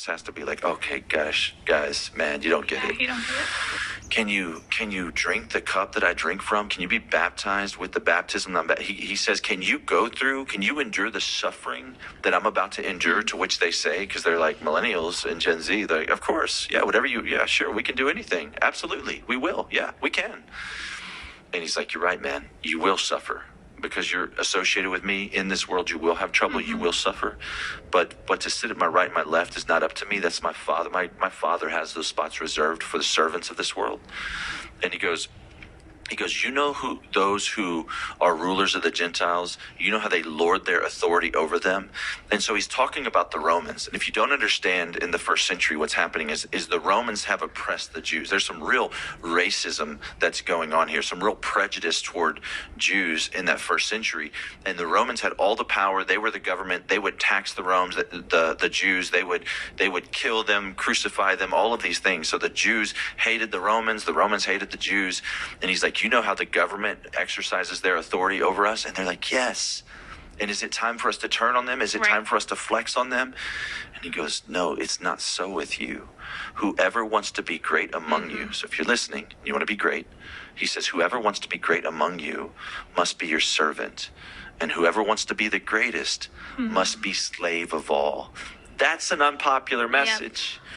just has to be like, okay, gosh, guys, man, you don't get it. You don't get it. Can you drink the cup that I drink from? Can you be baptized with the baptism that I'm he says, can you endure the suffering that I'm about to endure? To which they say, because they're like millennials and Gen Z, they're like, of course, yeah, yeah, sure, we can do anything. Absolutely, we will. Yeah, we can. And he's like, you're right, man. You will suffer. Because you're associated with me in this world, you will have trouble. You will suffer, but to sit at my right and my left is not up to me. That's my Father. My Father has those spots reserved for the servants of this world. And he goes, you know who those who are rulers of the Gentiles, you know how they lord their authority over them? And so he's talking about the Romans. And if you don't understand in the first century what's happening is the Romans have oppressed the Jews. There's some real racism that's going on here, some real prejudice toward Jews in that first century. And the Romans had all the power. They were the government. They would tax the Romans, the Jews. They would kill them, crucify them, all of these things. So the Jews hated the Romans hated the Jews. And he's like, you know how the government exercises their authority over us? And they're like, yes. And is it time for us to turn on them? Is it time for us to flex on them? And he goes, no, it's not so with you. Whoever wants to be great among you. So if you're listening, you want to be great. He says, whoever wants to be great among you must be your servant. And whoever wants to be the greatest must be slave of all. That's an unpopular message. Yep.